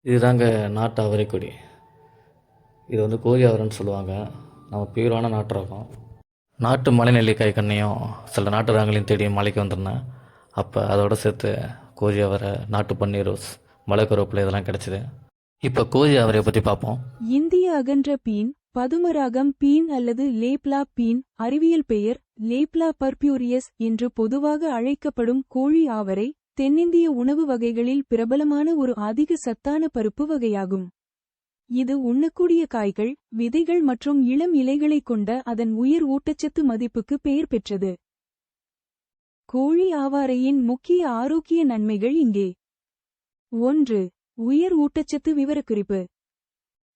இதுதாங்க நாட்டு அவரைக்கொடி. இது வந்து கோழி அவரைன்னு சொல்லுவாங்க. நம்ம பியூரான நாட்டு ரகம். நாட்டு மலை நெல்லிக்காய் கண்ணையும் சில நாட்டு ரகங்களையும் தேடி மலைக்கு வந்திருந்தேன். அப்போ அதோட சேர்த்து கோழி அவரை, நாட்டு பன்னீர் ரோஸ், மலை கருவேப்பிலை இதெல்லாம் கிடச்சிது. இப்போ கோழி அவரையை பற்றி பார்ப்போம். இந்திய அகன்ற பீன், பதுமராகம் பீன் அல்லது லேப்லா பீன், அறிவியல் பெயர் லேப்லா பர்பியூரியஸ் என்று பொதுவாக அழைக்கப்படும் கோழி ஆவரை, தென்னிந்திய உணவு வகைகளில் பிரபலமான ஒரு அதிக சத்தான பருப்பு வகையாகும். இது உண்ணக்கூடிய காய்கள், விதைகள் மற்றும் இளம் இலைகளைக் கொண்ட அதன் உயர் ஊட்டச்சத்து மதிப்புக்கு பெயர் பெற்றது. கோழி ஆவாரையின் முக்கிய ஆரோக்கிய நன்மைகள் இங்கே. 1. உயர் ஊட்டச்சத்து விவரக்குறிப்பு.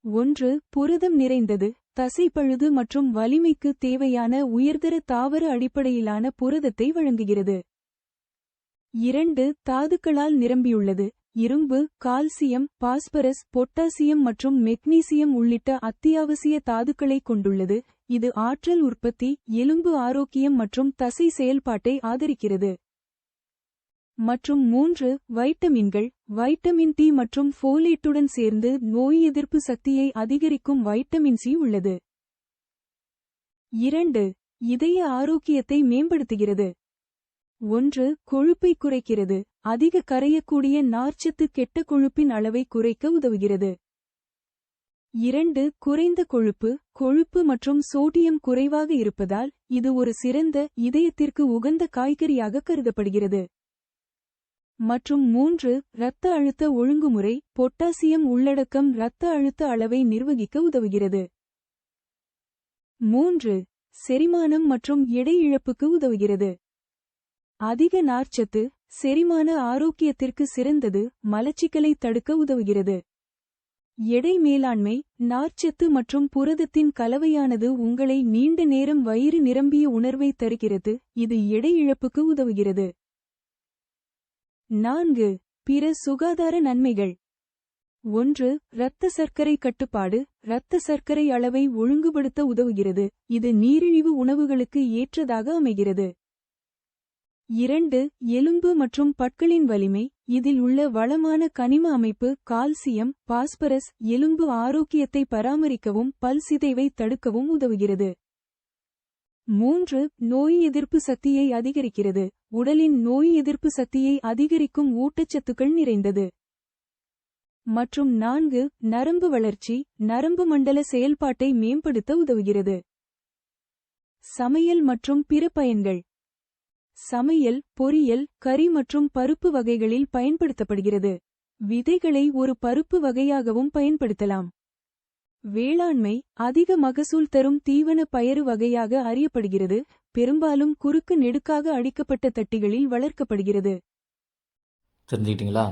1. புரதம் நிறைந்தது, தசைப்பழுது மற்றும் வலிமைக்கு தேவையான உயர்தர தாவர அடிப்படையிலான புரதத்தை வழங்குகிறது. 2. தாதுக்களால் நிரம்பியுள்ளது, இரும்பு, கால்சியம், பாஸ்பரஸ், பொட்டாசியம் மற்றும் மெக்னீசியம் உள்ளிட்ட அத்தியாவசிய தாதுக்களைக் கொண்டுள்ளது. இது ஆற்றல் உற்பத்தி, எலும்பு ஆரோக்கியம் மற்றும் தசை செயல்பாட்டை ஆதரிக்கிறது. மற்றும் 3. வைட்டமின்கள், வைட்டமின் டி மற்றும் ஃபோலேட்டுடன் சேர்ந்து நோய் எதிர்ப்பு சக்தியை அதிகரிக்கும் வைட்டமின் சி உள்ளது. 2. இதய ஆரோக்கியத்தை மேம்படுத்துகிறது. 1. கொழுப்பை குறைக்கிறது, அதிக கரையக்கூடிய நார்ச்சத்து கெட்ட கொழுப்பின் அளவை குறைக்க உதவுகிறது. 2. குறைந்த கொழுப்பு, கொழுப்பு மற்றும் சோடியம் குறைவாக இருப்பதால் இது ஒரு சிறந்த, இதயத்திற்கு உகந்த காய்கறியாக கருதப்படுகிறது. மற்றும் 3. இரத்த அழுத்த ஒழுங்குமுறை, பொட்டாசியம் உள்ளடக்கம் இரத்த அழுத்த அளவை நிர்வகிக்க உதவுகிறது. 3. செரிமானம் மற்றும் எடை இழப்புக்கு உதவுகிறது. அதிக நார்ச்சத்து, செரிமான ஆரோக்கியத்திற்கு சிறந்தது, மலச்சிக்கலை தடுக்க உதவுகிறது. எடை மேலாண்மை, நார்ச்சத்து மற்றும் புரதத்தின் கலவையானது உங்களை நீண்ட நேரம் வயிறு நிரம்பிய உணர்வை தருகிறது, இது எடை இழப்புக்கு உதவுகிறது. 4. பிற சுகாதார நன்மைகள். 1. இரத்த சர்க்கரை கட்டுப்பாடு, இரத்த சர்க்கரை அளவை ஒழுங்குபடுத்த உதவுகிறது, இது நீரிழிவு உணவுகளுக்கு ஏற்றதாக அமைகிறது. 2. எலும்பு மற்றும் பற்களின் வலிமை, இதில் உள்ள வளமான கனிம அமைப்பு கால்சியம், பாஸ்பரஸ், எலும்பு ஆரோக்கியத்தை பராமரிக்கவும் பல் சிதைவை தடுக்கவும் உதவுகிறது. 3. நோய் எதிர்ப்பு சக்தியை அதிகரிக்கிறது, உடலின் நோய் எதிர்ப்பு சக்தியை அதிகரிக்கும் ஊட்டச்சத்துக்கள் நிறைந்தது. மற்றும் 4. நரம்பு வளர்ச்சி, நரம்பு மண்டல செயல்பாட்டை மேம்படுத்த உதவுகிறது. சமையல் மற்றும் பிற பயன்கள். சமையல், பொரியல், கறி மற்றும் பருப்பு வகைகளில் பயன்படுத்தப்படுகிறது. விதைகளை ஒரு பருப்பு வகையாகவும் பயன்படுத்தலாம். வேளாண்மை, அதிக மகசூல் தரும் தீவன பயறு வகையாக அறியப்படுகிறது, பெரும்பாலும் குறுக்கு நெடுக்காக அடிக்கப்பட்ட தட்டிகளில் வளர்க்கப்படுகிறது. தெரிஞ்சுக்கிட்டீங்களா?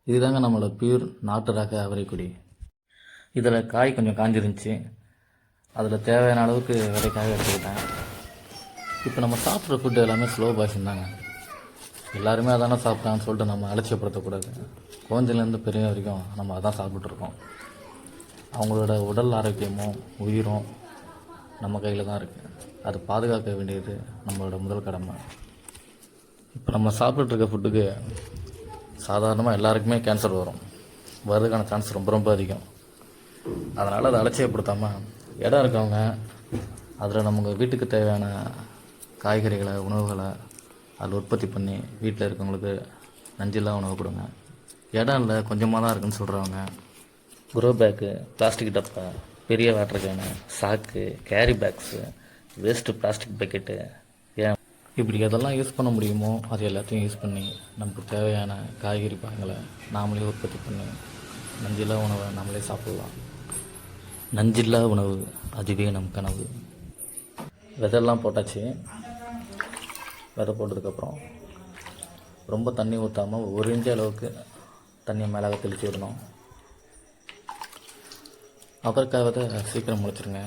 இதுதாங்க நம்மளோட பியூர் நாட்டு ரக அவரைக்கொடி. இதில் காய் கொஞ்சம் காஞ்சிருந்துச்சு. அதில் தேவையான அளவுக்கு விதைக்காக எடுத்துக்கிட்டேன். இப்போ நம்ம சாப்பிட்ற ஃபுட்டு எல்லாமே ஸ்லோ பாய்சன் தாங்க. எல்லாருமே அதானே சாப்பிட்டான்னு சொல்லிட்டு நம்ம அலட்சியப்படுத்தக்கூடாது. குழந்தைலேருந்து பெரிய வரைக்கும் நம்ம அதான் சாப்பிட்ருக்கோம். அவங்களோட உடல் ஆரோக்கியமும் உயிரும் நம்ம கையில் தான் இருக்குது. அது பாதுகாக்க வேண்டியது நம்மளோட முதல் கடமை. இப்போ நம்ம சாப்பிட்டுருக்க ஃபுட்டுக்கு சாதாரணமாக எல்லாருக்குமே கேன்சர் வர்றதுக்கான சான்ஸ் ரொம்ப ரொம்ப அதிகம். அதனால் அதை அலட்சியப்படுத்தாமல் இடம் இருக்கவங்க அதில் நமக்கு வீட்டுக்கு தேவையான காய்கறிகளை, உணவுகளை அதில் உற்பத்தி பண்ணி வீட்டில் இருக்கவங்களுக்கு நஞ்சில்லா உணவு கொடுங்க. இடம் இல்லை, கொஞ்சமாக தான் இருக்குன்னு சொல்கிறவங்க குரோ பேக்கு, பிளாஸ்டிக் டப்பா, பெரிய வாட்டர் கேனு, சாக்கு, carry bags, waste plastic bucket, ஏன் இப்படி எதெல்லாம் யூஸ் பண்ண முடியுமோ அது எல்லாத்தையும் யூஸ் பண்ணி நமக்கு தேவையான காய்கறி பழங்களை நாமளே உற்பத்தி பண்ணி நஞ்சில்லா உணவை நாமளே சாப்பிடலாம். நஞ்சில்லா உணவு, அதுவே நம் கனவு. விதெல்லாம் போட்டாச்சு. விதை போட்டதுக்கப்புறம் ரொம்ப தண்ணி ஊற்றாமல் 1 இன்ச் அளவுக்கு தண்ணியை மேலாக தெளித்து விடணும். அவரைக்காய் விதை சீக்கிரம் முளைச்சிருங்க.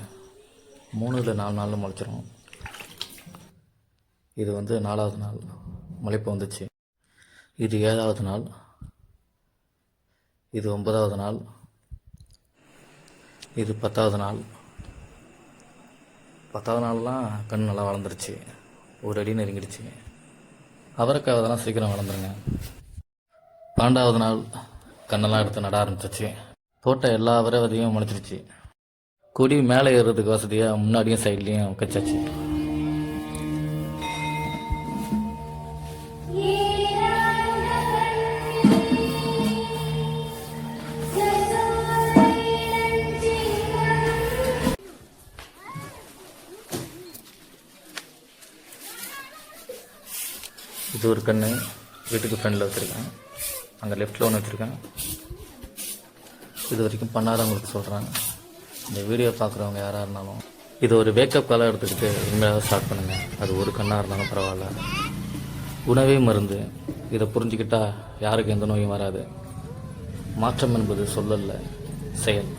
3 இல்லை 4 நாளில் முளைச்சிரும். இது வந்து 4வது நாள் முளைப்பு வந்துச்சு. இது 7வது நாள், இது 9வது நாள், இது 10வது நாள். 10வது நாள்லாம் கண் நல்லா வளர்ந்துருச்சு, 1 அடி நெருங்கிடுச்சு. அவரைக்காய் அதெல்லாம் சீக்கிரம் வளர்ந்துருங்க. 12வது நாள் கண்ணெல்லாம் எடுத்து நட ஆரம்பிச்சிச்சு. போட்ட எல்லா விதையும் முளைச்சிருச்சு. கொடி மேலே ஏறுறதுக்கு வசதியாக முன்னாடியும் சைட்லேயும் வச்சாச்சு. இது ஒரு கன்று வீட்டுக்கு ஃப்ரெண்டில் வச்சுருக்கேன். அங்கே லெஃப்ட்டில் ஒன்று வச்சுருக்கேன். இது வரைக்கும் பண்ணாதான் உங்களுக்கு சொல்கிறேன். இந்த வீடியோ பார்க்குறவங்க யாராக இருந்தாலும் இது ஒரு வேக்கப் காலாக எடுத்துக்கிட்டு உண்மையாக ஸ்டார்ட் பண்ணுங்கள். அது ஒரு கண்ணாக இருந்தாலும் பரவாயில்ல. உணவே மருந்து. இதை புரிஞ்சுக்கிட்டால் யாருக்கு எந்த நோயும் வராது. மாற்றம் என்பது சொல்லல்ல, செயல்.